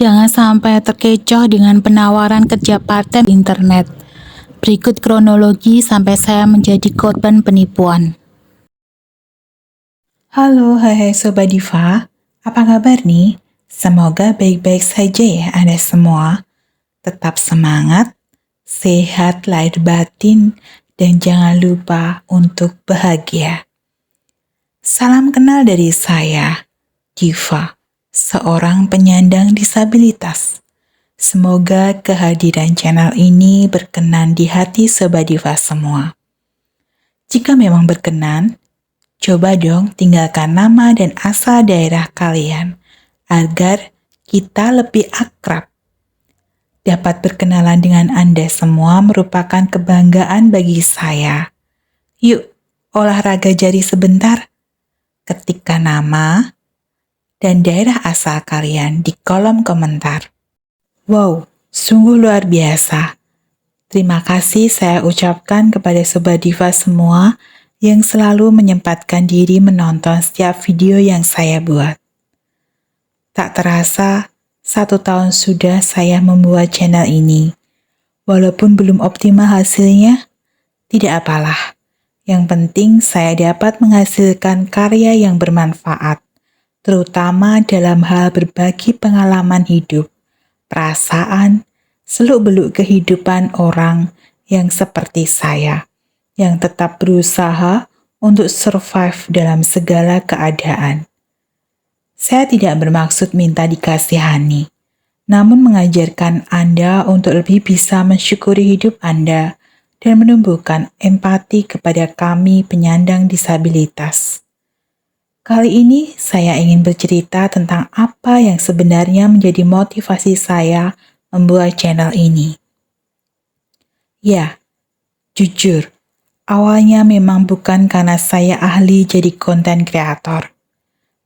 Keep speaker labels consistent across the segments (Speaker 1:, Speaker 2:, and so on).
Speaker 1: Jangan sampai terkecoh dengan penawaran kerja part-time di internet. Berikut kronologi sampai saya menjadi korban penipuan.
Speaker 2: Halo, hai Sobat Diva. Apa kabar nih? Semoga baik-baik saja ya Anda semua. Tetap semangat, sehat lahir batin, dan jangan lupa untuk bahagia. Salam kenal dari saya, Diva, seorang penyandang disabilitas. Semoga kehadiran channel ini berkenan di hati Sobat Diva semua. Jika memang berkenan, coba dong tinggalkan nama dan asal daerah kalian agar kita lebih akrab. Dapat berkenalan dengan Anda semua merupakan kebanggaan bagi saya. Yuk, olahraga jari sebentar. Ketikkan nama dan daerah asal kalian di kolom komentar. Wow, sungguh luar biasa. Terima kasih saya ucapkan kepada Sobat Diva semua yang selalu menyempatkan diri menonton setiap video yang saya buat. Tak terasa, 1 tahun sudah saya membuat channel ini. Walaupun belum optimal hasilnya, tidak apalah. Yang penting saya dapat menghasilkan karya yang bermanfaat, terutama dalam hal berbagi pengalaman hidup, perasaan, seluk-beluk kehidupan orang yang seperti saya, yang tetap berusaha untuk survive dalam segala keadaan. Saya tidak bermaksud minta dikasihani, namun mengajarkan Anda untuk lebih bisa mensyukuri hidup Anda dan menumbuhkan empati kepada kami penyandang disabilitas. Kali ini saya ingin bercerita tentang apa yang sebenarnya menjadi motivasi saya membuat channel ini. Ya, jujur, awalnya memang bukan karena saya ahli jadi konten kreator.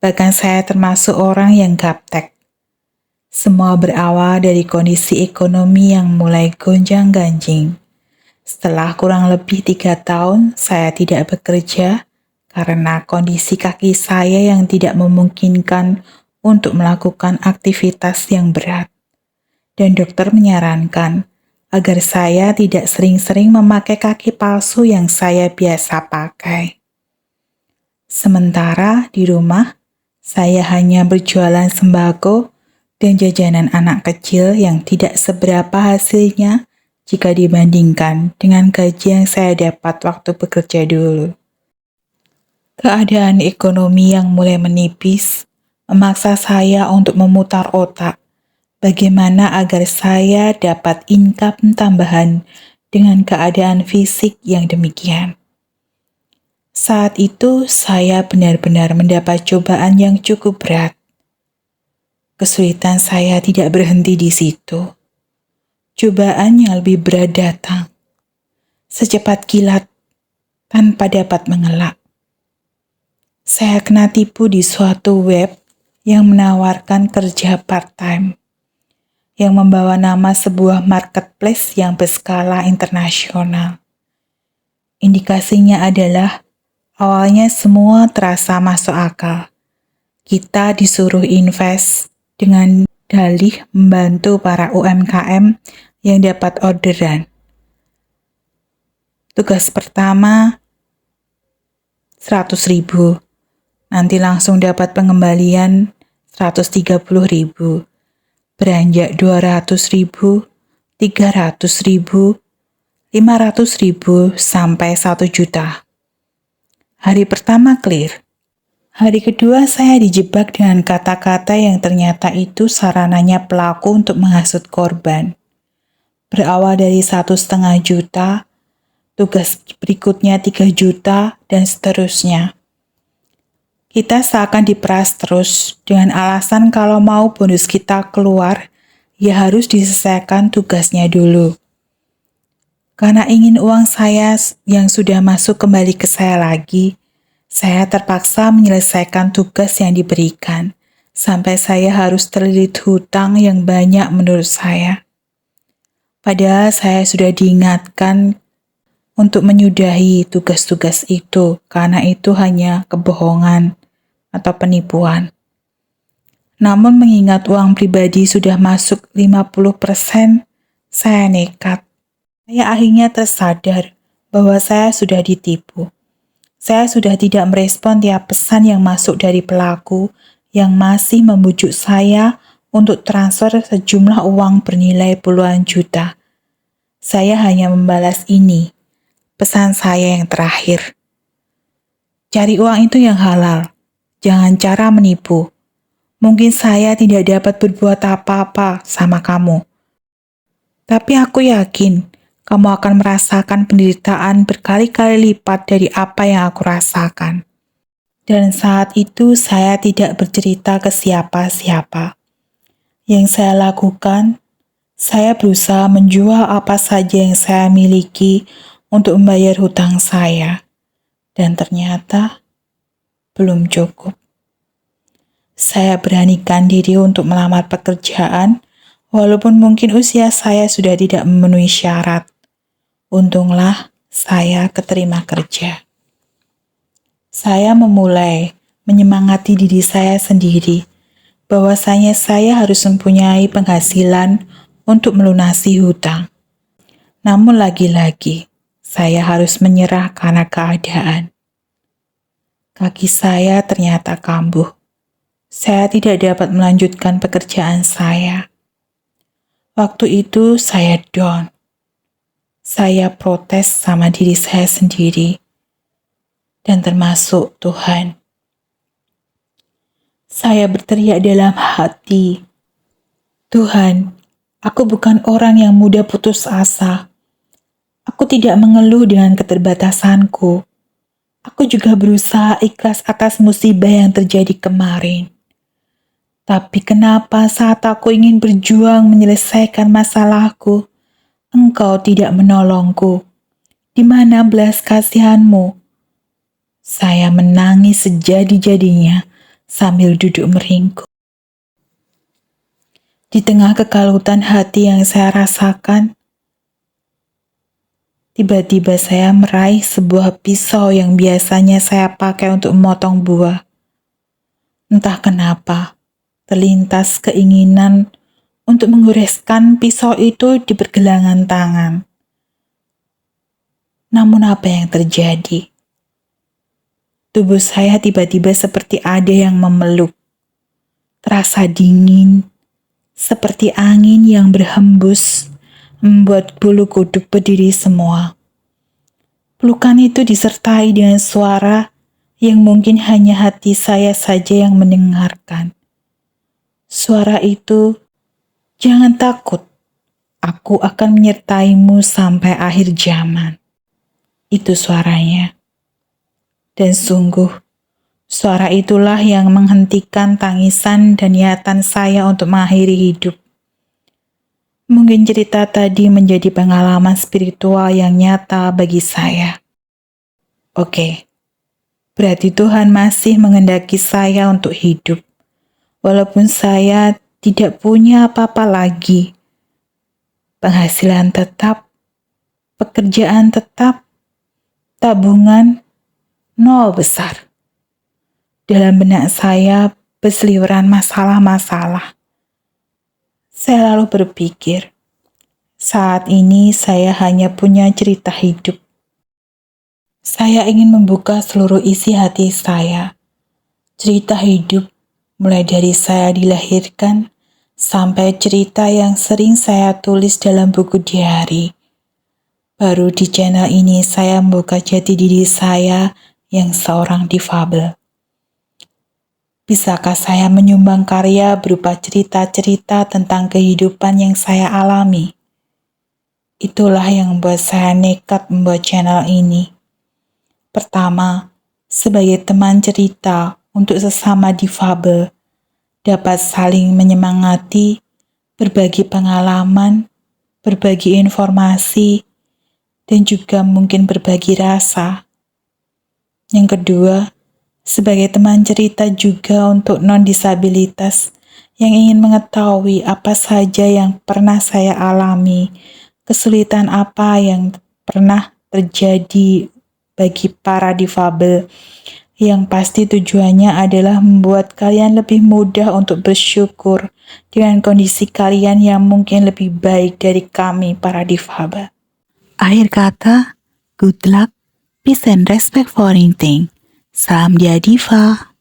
Speaker 2: Bahkan saya termasuk orang yang gaptek. Semua berawal dari kondisi ekonomi yang mulai gonjang-ganjing. Setelah kurang lebih 3 tahun saya tidak bekerja karena kondisi kaki saya yang tidak memungkinkan untuk melakukan aktivitas yang berat. Dan dokter menyarankan agar saya tidak sering-sering memakai kaki palsu yang saya biasa pakai. Sementara di rumah, saya hanya berjualan sembako dan jajanan anak kecil yang tidak seberapa hasilnya jika dibandingkan dengan gaji yang saya dapat waktu bekerja dulu. Keadaan ekonomi yang mulai menipis memaksa saya untuk memutar otak bagaimana agar saya dapat income tambahan dengan keadaan fisik yang demikian. Saat itu saya benar-benar mendapat cobaan yang cukup berat. Kesulitan saya tidak berhenti di situ. Cobaan yang lebih berat datang, secepat kilat, tanpa dapat mengelak. Saya kena tipu di suatu web yang menawarkan kerja part-time, yang membawa nama sebuah marketplace yang berskala internasional. Indikasinya adalah, awalnya semua terasa masuk akal. Kita disuruh invest dengan dalih membantu para UMKM yang dapat orderan. Tugas pertama 100.000, nanti langsung dapat pengembalian 130.000, beranjak 200.000, 300.000, 500.000 sampai 1 juta. Hari pertama clear. Hari kedua saya dijebak dengan kata-kata yang ternyata itu sarananya pelaku untuk menghasut korban. Berawal dari 1,5 juta, tugas berikutnya 3 juta, dan seterusnya. Kita seakan diperas terus dengan alasan kalau mau bonus kita keluar, ya harus diselesaikan tugasnya dulu. Karena ingin uang saya yang sudah masuk kembali ke saya lagi, saya terpaksa menyelesaikan tugas yang diberikan, sampai saya harus terlilit hutang yang banyak menurut saya. Padahal saya sudah diingatkan untuk menyudahi tugas-tugas itu, karena itu hanya kebohongan atau penipuan. Namun mengingat uang pribadi sudah masuk 50%, saya nekat. Saya akhirnya tersadar bahwa saya sudah ditipu. Saya sudah tidak merespon tiap pesan yang masuk dari pelaku yang masih membujuk saya untuk transfer sejumlah uang bernilai puluhan juta. Saya hanya membalas ini, pesan saya yang terakhir. Cari uang itu yang halal, jangan cara menipu. Mungkin saya tidak dapat berbuat apa-apa sama kamu. Tapi aku yakin kamu akan merasakan penderitaan berkali-kali lipat dari apa yang aku rasakan. Dan saat itu saya tidak bercerita ke siapa-siapa. Yang saya lakukan, saya berusaha menjual apa saja yang saya miliki untuk membayar hutang saya. Dan ternyata belum cukup. Saya beranikan diri untuk melamar pekerjaan, walaupun mungkin usia saya sudah tidak memenuhi syarat. Untunglah saya keterima kerja. Saya memulai menyemangati diri saya sendiri, bahwasanya saya harus mempunyai penghasilan untuk melunasi hutang. Namun lagi-lagi, saya harus menyerah karena keadaan. Kaki saya ternyata kambuh. Saya tidak dapat melanjutkan pekerjaan saya. Waktu itu saya down. Saya protes sama diri saya sendiri. Dan termasuk Tuhan. Saya berteriak dalam hati, Tuhan, aku bukan orang yang mudah putus asa. Aku tidak mengeluh dengan keterbatasanku. Aku juga berusaha ikhlas atas musibah yang terjadi kemarin. Tapi kenapa saat aku ingin berjuang menyelesaikan masalahku, Engkau tidak menolongku? Di mana belas kasihanmu? Saya menangis sejadi-jadinya sambil duduk meringkuk. Di tengah kekalutan hati yang saya rasakan, tiba-tiba saya meraih sebuah pisau yang biasanya saya pakai untuk memotong buah. Entah kenapa, terlintas keinginan untuk menggoreskan pisau itu di pergelangan tangan. Namun apa yang terjadi? Tubuh saya tiba-tiba seperti ada yang memeluk. Terasa dingin, seperti angin yang berhembus, membuat bulu kuduk berdiri semua. Pelukan itu disertai dengan suara yang mungkin hanya hati saya saja yang mendengarkan. Suara itu, jangan takut, aku akan menyertaimu sampai akhir zaman. Itu suaranya. Dan sungguh, suara itulah yang menghentikan tangisan dan niatan saya untuk mengakhiri hidup. Mungkin cerita tadi menjadi pengalaman spiritual yang nyata bagi saya. Oke, berarti Tuhan masih menghendaki saya untuk hidup. Walaupun saya tidak punya apa-apa lagi. Penghasilan tetap, pekerjaan tetap, tabungan nol besar. Dalam benak saya berseliweran masalah-masalah. Saya lalu berpikir, saat ini saya hanya punya cerita hidup. Saya ingin membuka seluruh isi hati saya. Cerita hidup mulai dari saya dilahirkan sampai cerita yang sering saya tulis dalam buku diari. Baru di channel ini saya membuka jati diri saya yang seorang difabel. Bisakah saya menyumbang karya berupa cerita-cerita tentang kehidupan yang saya alami? Itulah yang membuat saya nekat membuat channel ini. Pertama, sebagai teman cerita untuk sesama difabel, dapat saling menyemangati, berbagi pengalaman, berbagi informasi, dan juga mungkin berbagi rasa. Yang kedua, sebagai teman cerita juga untuk non-disabilitas yang ingin mengetahui apa saja yang pernah saya alami, kesulitan apa yang pernah terjadi bagi para difabel Yang pasti tujuannya adalah membuat kalian lebih mudah untuk bersyukur dengan kondisi kalian yang mungkin lebih baik dari kami para difaba.
Speaker 1: Akhir kata, good luck, peace and respect for anything. Salam dia Diva.